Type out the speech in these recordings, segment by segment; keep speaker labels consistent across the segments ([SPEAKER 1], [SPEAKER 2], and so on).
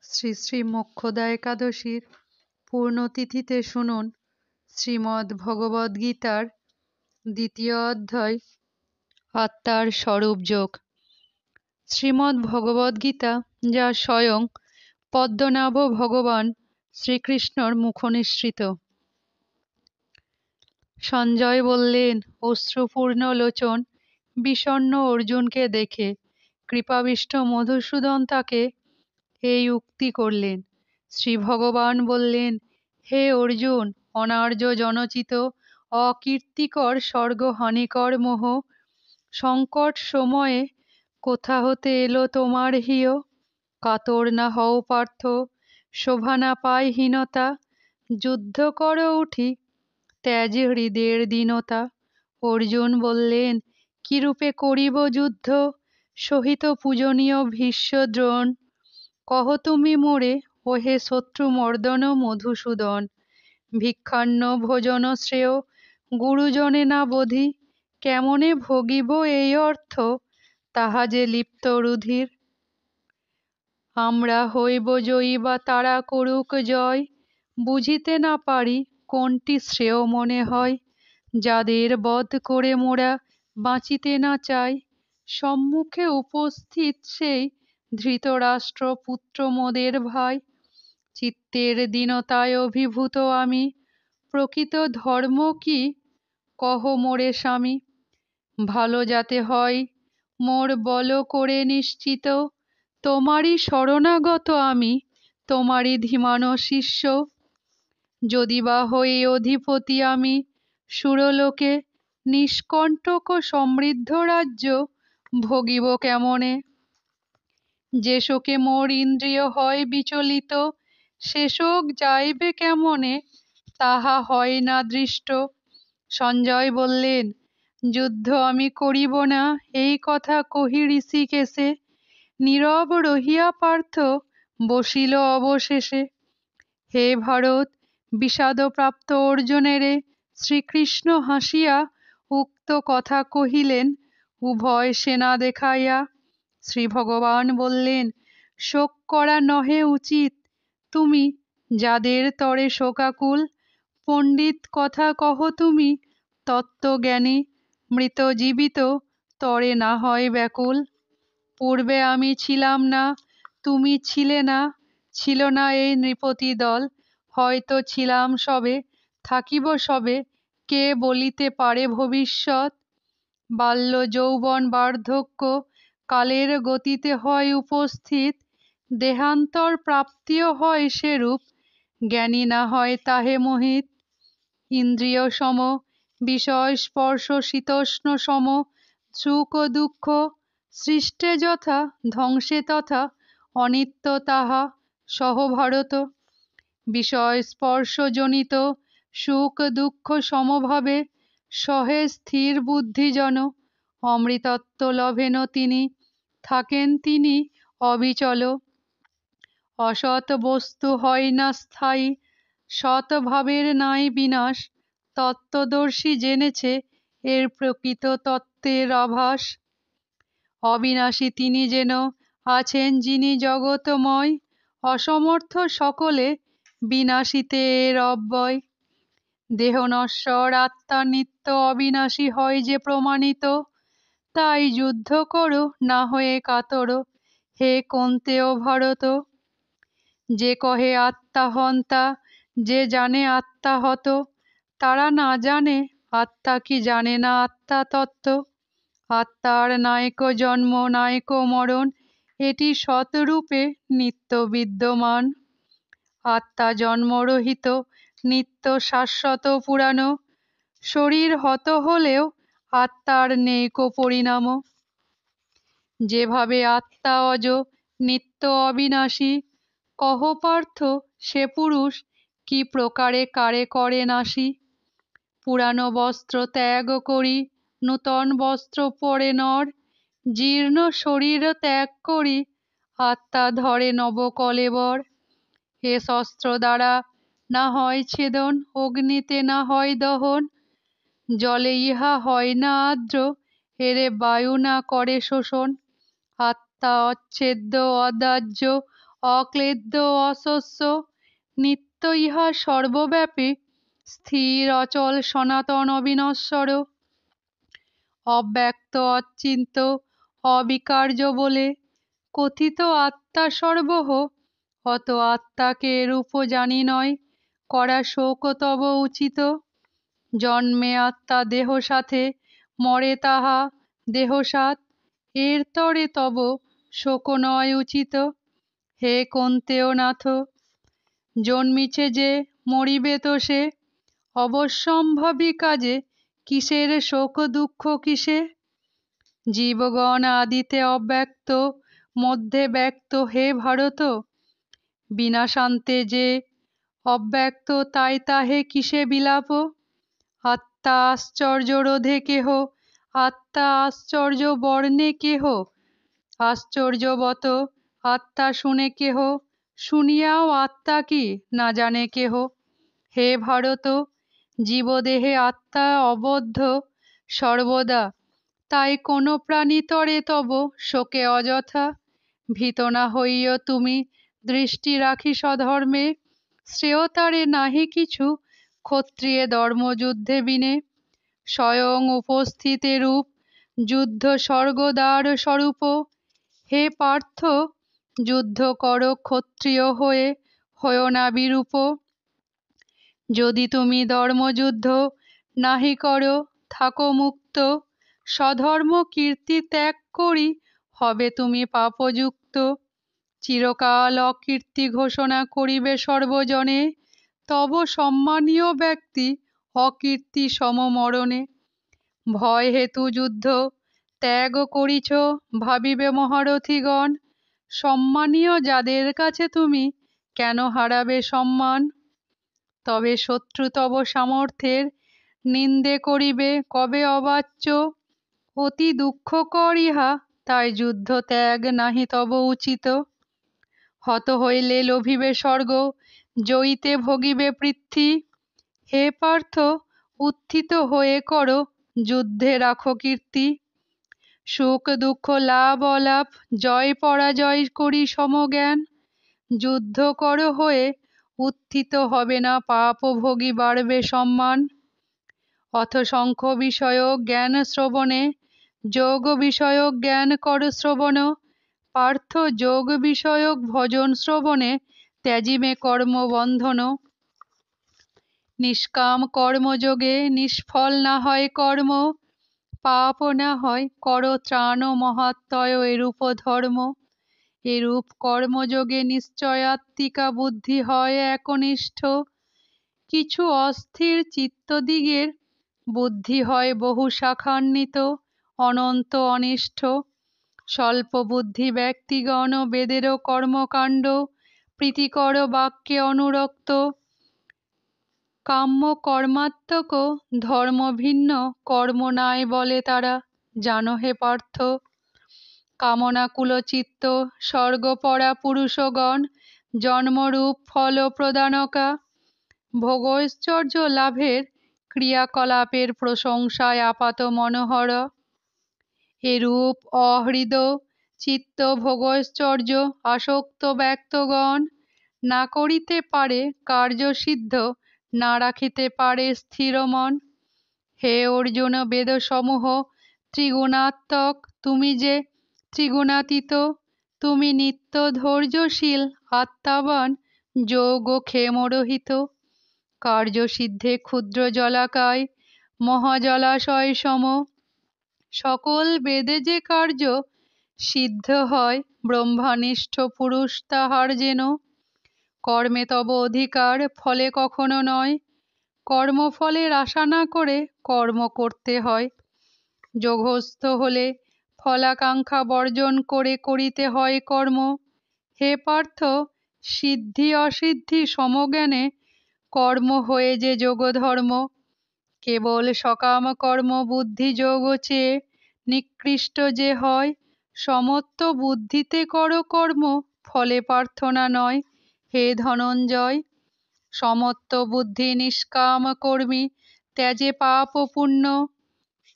[SPEAKER 1] শ্রী শ্রী মোক্ষদা একাদশীর পূর্ণতিথিতে শুনুন শ্রীমদ্ ভগবদ্গীতার দ্বিতীয় অধ্যায় আত্মার স্বরূপযোগ। শ্রীমদ্ ভগবদ্গীতা, যা স্বয়ং পদ্মনাভ ভগবান শ্রীকৃষ্ণর মুখনিসৃত। সঞ্জয় বললেন, অশ্রুপূর্ণ লোচন বিষণ্ণ অর্জুনকে দেখে কৃপাবিষ্ট মধুসূদন তাকে এই উক্তি করলেন। শ্রী ভগবান বললেন, হে অর্জুন, অনার্য জনচিত অকীর্তিকর স্বর্গহানিকর মোহ সংকট সময়ে কোথা হতে এলো তোমার হিয়? কাতর না হও পার্থ, শোভা না পায় হীনতা, যুদ্ধ কর উঠি, ত্যাজ হৃদয়ের দীনতা। অর্জুন বললেন, কিরূপে করিব যুদ্ধ, সহিত পূজনীয় ভীষ্ম দ্রোণ? কহ তুমি মোরে, ওহে শত্রুমর্দন মধুসূদন। ভিক্ষান্ন ভোজন শ্রেয়, গুরুজনে না বোধি, কেমনে ভোগিব এই অর্থ, তাহা যে লিপ্ত রুধির। আমরা হইব জয়ী বা তারা করুক জয়, বুঝিতে না পারি কোনটি শ্রেয় মনে হয়। যাদের বধ করে মোরা বাঁচিতে না চাই, সম্মুখে উপস্থিত সেই ধৃতরাষ্ট্র পুত্র মোদের ভাই। চিত্তের দীনতায় অভিভূত আমি, প্রকৃত ধর্ম কি কহ মোরে স্বামী? ভালো যাতে হয় মোর বল করে নিশ্চিত, তোমারই শরণাগত আমি, তোমারই ধীমান শিষ্য। যদি বা হই অধিপতি আমি সুরলোকে, নিষ্কণ্টক সমৃদ্ধ রাজ্য ভোগিব কেমনে? যে শোকে মোর ইন্দ্রিয় হয় বিচলিত, সে শোক যাইবে কেমনে, তাহা হয় না দৃষ্ট। সঞ্জয় বললেন, যুদ্ধ আমি করিব না, এই কথা কহি ঋষিকেশে নীরব রহিয়া পার্থ বসিল অবশেষে। হে ভারত, বিষাদপ্রাপ্ত অর্জুনেরে শ্রীকৃষ্ণ হাসিয়া উক্ত কথা কহিলেন উভয় সেনা দেখাইয়া। শ্রী ভগবান বললেন, শোক করা নহে উচিত, তুমি যাদের তরে শোকাকুল। পণ্ডিত কথা কহ তুমি, তত্ত্বজ্ঞানী মৃত জীবিত তরে না হয় ব্যাকুল। পূর্বে আমি ছিলাম না, তুমি ছিলে না, ছিল না এই নৃপতি দল, হয়তো ছিলাম সবে, থাকিব সবে, কে বলিতে পারে ভবিষ্যৎ। বাল্য যৌবন বার্ধক্য কালের গতিতে হয় উপস্থিত, দেহান্তর প্রাপ্তিও হয় সেরূপ, জ্ঞানী না হয় তাহে মোহিত। ইন্দ্রিয় সম, বিষয় স্পর্শ শীতোষ্ণ সম, সুখ ও দুঃখ সৃষ্টে যথা, ধ্বংসে তথা, অনিত্য তাহা সহ ভারত। বিষয় স্পর্শজনিত সুখ দুঃখ সমভাবে সহে স্থির বুদ্ধিজন, অমৃতত্ব লভেন তিনি, থাকেন তিনি অবিচল। অসৎ বস্তু হয় না স্থায়ী, সৎ ভাবের নাই বিনাশ, তত্ত্বদর্শী জেনেছে এর প্রকৃত তত্ত্বের আভাস। অবিনাশী তিনি যেন আছেন যিনি জগতময়, অসমর্থ সকলে বিনাশিতে এর অব্যয়। দেহ নশ্বর, আত্মা নিত্য অবিনাশী হয় যে প্রমাণিত, তাই যুদ্ধ করো না হয়ে কাতর, হে কন্তেয় ভারত। যে কহে আত্মা হন্তা, যে জানে আত্মা হত, তারা না জানে আত্মা কি জানে না আত্মা তত্ত্ব। আত্মার নায়ক জন্ম নায়ক মরণ, এটি সৎরূপে নিত্য বিদ্যমান। আত্মা জন্মরহিত, নিত্য শাশ্বত পুরানো, শরীর হত হলেও আত্মার নেই কো পরিণাম। যেভাবে আত্মা অজ, নিত্য অবিনাশী, কহ পার্থ সে পুরুষ কি প্রকারে কারে করে নাশী। পুরানো বস্ত্র ত্যাগ করি নূতন বস্ত্র পরে নর, জীর্ণ শরীর ত্যাগ করি আত্মা ধরে নব কলেবর। হে শস্ত্র দ্বারা না হয় ছেদন, অগ্নিতে না হয় দহন, জলে ইহা হয় না আর্দ্র, এরে বায়ু না করে শোষণ। আত্মা অচ্ছেদ্য অদাহ্য অক্লেদ্য অশস্য, নিত্য ইহা সর্বব্যাপী, স্থির অচল সনাতন অবিনশ্বর। অব্যক্ত অচিন্ত অবিকার্য বলে কথিত আত্মা সর্বহ, অত আত্মাকে রূপ জানি নয়, করা শোক তব উচিত। জন্মে আত্মা দেহ সাথে, মরে তাহা দেহসাৎ, এর তরে তব শোক নয় উচিত। হে কন্তেয় নাথ, জন্মিছে যে মরিবে তো সে, অবশ্যম্ভাবী কাজে কিসের শোক দুঃখ কিসে। জীবগণ আদিতে অব্যক্ত, মধ্যে ব্যক্ত হে ভারত, বিনাশান্তে যে অব্যক্ত তাই তাহে কিসে বিলাপ। আত্মা আশ্চর্য রোধে কেহ, আত্মা আশ্চর্য বর্ণে কেহ, আশ্চর্যবত আত্মা শুনে কেহ, শুনিয়াও আত্মা কি না জানে কেহ। হে ভারত, জীবদেহে আত্মা অবদ্ধ সর্বদা, তাই কোন প্রাণী তরে তব শোকে অযথা। ভীত না হইও তুমি, দৃষ্টি রাখি স্বধর্মে, শ্রেয় তারে নাহি কিছু ক্ষত্রিয়ে ধর্মযুদ্ধে বিনে। স্বয়ং উপস্থিতে রূপ যুদ্ধ স্বর্গদ্বার স্বরূপ, হে পার্থ যুদ্ধ কর ক্ষত্রিয় হয়ে, হয়ো না বিরূপ। যদি তুমি ধর্মযুদ্ধ নাহি কর, থাকো মুক্ত, স্বধর্ম কীর্তি ত্যাগ করি হবে তুমি পাপযুক্ত। চিরকাল অকীর্তি ঘোষণা করিবে সর্বজনে, তব সম্মানীয় ব্যক্তি অকীর্তি সমমরণে। ভয় হেতু যুদ্ধ ত্যাগ করিছ ভাবিবে মহারথীগণ, সম্মানীয় যাদের কাছে তুমি কেন হারাবে সম্মান। তবে শত্রু তব সামর্থ্যের নিন্দে করিবে কবে অবাচ্য, অতি দুঃখকর ইহা, তাই যুদ্ধ ত্যাগ নাহি তব উচিত। হত হইলে লোভিবে স্বর্গ, জয়ীতে ভোগিবে পৃথ্বী। হে পার্থ, উত্থিত হয়ে কর যুদ্ধে রাখো কীর্তি। সুখ দুঃখ লাভ অলাভ, জয় পরাজয় করি সমজ্ঞান, যুদ্ধ কর হয়ে উত্থিত হবে না পাপ ভোগী বাড়বে সম্মান। অথ শঙ্খ বিষয়ক জ্ঞান শ্রবণে, যোগ বিষয়ক জ্ঞান কর শ্রবণ। পার্থ যোগ বিষয়ক ভজন শ্রবণে ত্যাজিমে কর্মবন্ধন। নিষ্কাম কর্মযোগে নিষ্ফল না হয় কর্ম, পাপ না হয় কর ত্রাণ মহাত্ময় এরূপ ধর্ম। এরূপ কর্মযোগে নিশ্চয়াত্মিকা বুদ্ধি হয় একনিষ্ঠ, কিছু অস্থির চিত্তদিগের বুদ্ধি হয় বহু শাখান্বিত অনন্ত অনিষ্ঠ। স্বল্প বুদ্ধি ব্যক্তিগণ বেদেরও কর্মকাণ্ড, প্রীতিকর বাক্যে অনুরক্ত, কাম্য কর্মাত্মক ধর্ম ভিন্ন কর্ম নাই বলে তারা। জানো হে পার্থ, কামনাকুল চিত্ত স্বর্গপরা পুরুষগণ জন্মরূপ ফল প্রদানকা, ভোগৈশ্বর্য লাভের ক্রিয়াকলাপের প্রশংসায় আপাত মনোহর। এরূপ অহৃদ চিত্ত ভোগৈশ্বর্য আসক্ত ব্যক্তগণ না করিতে পারে কার্যসিদ্ধ, না রাখিতে পারে স্থির মন। হে অর্জুন, বেদসমূহ ত্রিগুণাত্মক, তুমি যে ত্রিগুণাতীত, তুমি নিত্য ধৈর্যশীল আত্মাবান, যোগ ক্ষেমরহিত। কার্যসিদ্ধে ক্ষুদ্র জলাকায় মহাজলাশয় সম, সকল বেদে যে কার্য সিদ্ধ হয় ব্রহ্মনিষ্ঠ পুরুষ তাহার যেন। কর্মে তব অধিকার ফলে কখনো নয়, কর্মফলের আশা না করে কর্ম করতে হয়। যোগস্থ হলে ফলাকাঙ্ক্ষা বর্জন করে করিতে হয় কর্ম। হে পার্থ, সিদ্ধি অসিদ্ধি সমজ্ঞানে কর্ম হয়ে যে যোগধর্ম। কেবল সকাম কর্ম বুদ্ধি যোগ চেয়ে নিকৃষ্ট যে হয়, সমত্ব বুদ্ধিতে কর কর্ম, ফলে প্রার্থনা নয়। হে ধনঞ্জয়, সমত্ব বুদ্ধি নিষ্কাম কর্মী, ত্যাজে পাপ পুণ্য।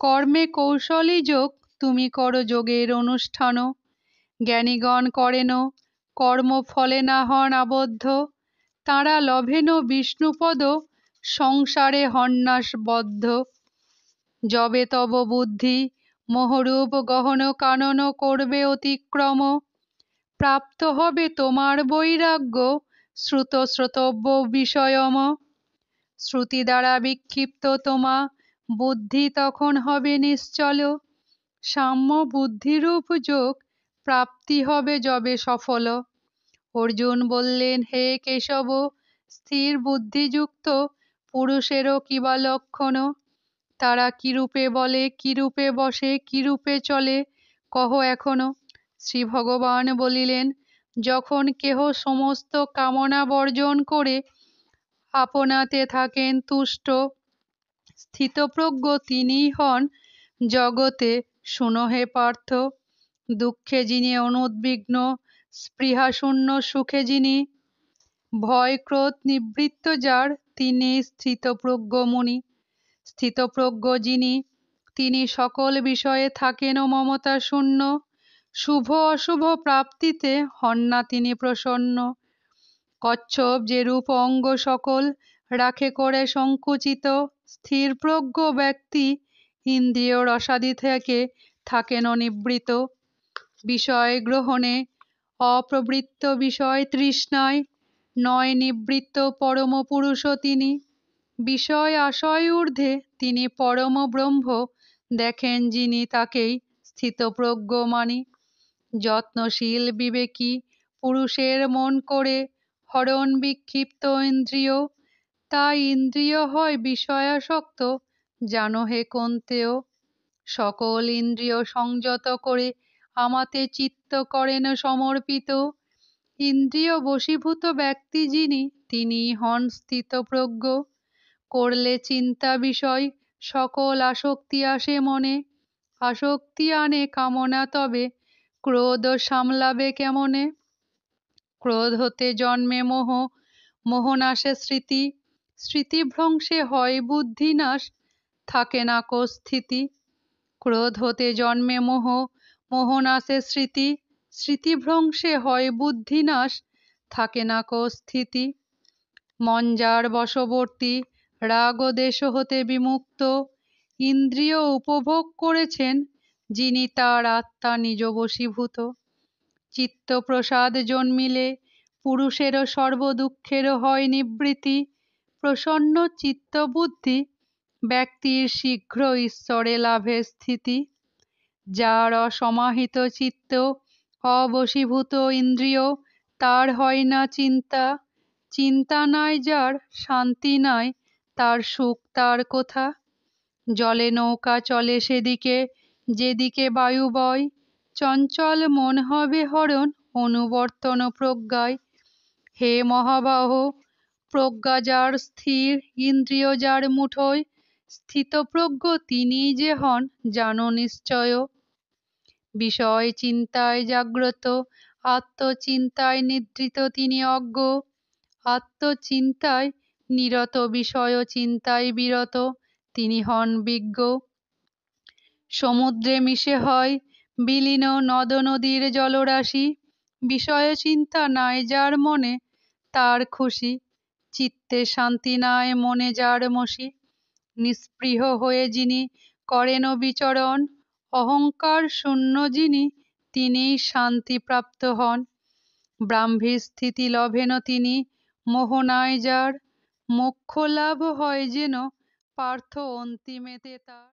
[SPEAKER 1] কর্মে কৌশলী যোগ, তুমি কর যোগের অনুষ্ঠান। জ্ঞানীগণ করেন কর্মফলে না হন আবদ্ধ, তাঁরা লভেন বিষ্ণুপদ, সংসারে হন্যাসবদ্ধ। যবে তব বুদ্ধি মোহরূপ গহন কানন করবে অতিক্রম, প্রাপ্ত হবে তোমার বৈরাগ্য শ্রুত শ্রোতব্য বিষয়ম। শ্রুতি দ্বারা বিক্ষিপ্ত তোমা বুদ্ধি তখন হবে নিশ্চল, সাম্য বুদ্ধিরূপ যোগ প্রাপ্তি হবে যবে সফল। অর্জুন বললেন, হে কেশব, স্থির বুদ্ধিযুক্ত পুরুষেরও কিবা লক্ষণ? তারা কিরূপে বলে, কিরূপে বসে, কিরূপে চলে, কহ এখনো। শ্রী ভগবান বলিলেন, যখন কেহ সমস্ত কামনা বর্জন করে আপনাতে থাকেন তুষ্ট, স্থিতপ্রজ্ঞ তিনিই হন জগতে। শুনো হে পার্থ, দুঃখে যিনি অনুদ্বিগ্ন, স্পৃহাশূন্য সুখে যিনি, ভয় ক্রোধ নিবৃত্ত যার, তিনি স্থিতপ্রজ্ঞ মুনি। স্থিতপ্রজ্ঞ যিনি, তিনি সকল বিষয়ে থাকেন মমতা শূন্য, শুভ অশুভ প্রাপ্তিতে হন না তিনি প্রসন্ন। কচ্ছপ যে রূপ অঙ্গ সকল রাখে করে সংকুচিত, স্থিরপ্রজ্ঞ ব্যক্তি ইন্দ্রিয় রসাদি থেকে থাকেন অনিবৃত। বিষয় গ্রহণে অপ্রবৃত্ত, বিষয় তৃষ্ণায় নয় নিবৃত্ত, পরম পুরুষ তিনি। বিষয় আশয় ঊর্ধ্বে তিনি পরম ব্রহ্ম, দেখেন যিনি তাকেই স্থিতপ্রজ্ঞ মানি। যত্নশীল বিবেকী পুরুষের মন করে হরণ বিক্ষিপ্ত ইন্দ্রিয়, তাই ইন্দ্রিয় হয় বিষয়াসক্ত, জানো হে কুন্তেয়। সকল ইন্দ্রিয় সংযত করে আমাতে চিত্ত করেন সমর্পিত, ইন্দ্রিয় বশীভূত ব্যক্তি যিনি, তিনি হন স্থিতপ্রজ্ঞ। করলে চিন্তা বিষয় সকল আসক্তি আসে মনে, আসক্তি আনে কামনা, তবে ক্রোধ সামলাবে কেমনে? ক্রোধ হতে জন্মে মোহ, মোহ নাশে স্মৃতি, স্মৃতিভ্রংশে হয় বুদ্ধিনাশ, থাকে না কো স্থিতি। ক্রোধ হতে জন্মে মোহ, মোহ নাশে স্মৃতি, স্মৃতিভ্রংশে হয় বুদ্ধিনাশ, থাকে না কো স্থিতি। মন যার বশবর্তী, রাগ দেশ হতে বিমুক্ত, ইন্দ্রিয় উপভোগ করেছেন যিনি, তার আত্মা নিজ বশীভূত। চিত্তপ্রসাদ জন্মিলে পুরুষের সর্বদুঃখের হয় নিবৃত্তি, প্রসন্ন চিত্তবুদ্ধি ব্যক্তির শীঘ্র ঈশ্বরে লাভে স্থিতি। যার অসমাহিত চিত্ত, অবশীভূত ইন্দ্রিয়, তার হয় না চিন্তা, চিন্তা নাই যার, শান্তি নাই তার, সুখ তার কোথা? জলে নৌকা চলে সেদিকে যেদিকে বায়ু বয়, চঞ্চল মন হবে হরণ অনুবর্তন প্রজ্ঞায়। হে মহাবাহ, প্রজ্ঞা যার স্থির, ইন্দ্রিয় যার মুঠোয়, স্থিতপ্রজ্ঞ তিনিই যে হন জানো নিশ্চয়। বিষয় চিন্তায় জাগ্রত, আত্মচিন্তায় নিদ্রিত তিনি অজ্ঞ, আত্মচিন্তায় নিরত, বিষয় চিন্তায় বিরত, তিনি হন বিজ্ঞ। সমুদ্রে মিশে হয় বিলীন নদ নদীর জলরাশি, বিষয় চিন্তা নাই যার মনে, তার খুশি, চিত্তে শান্তি নাই মনে যার মসি। নিস্পৃহ হয়ে যিনি করেন বিচরণ, অহংকার শূন্য যিনি, তিনিই শান্তিপ্রাপ্ত হন। ব্রাহ্মী স্থিতি লভেন তিনি, মোহ নাই যার, মোক্ষ লাভ হয় যেন পার্থ অন্তিমেতে তার।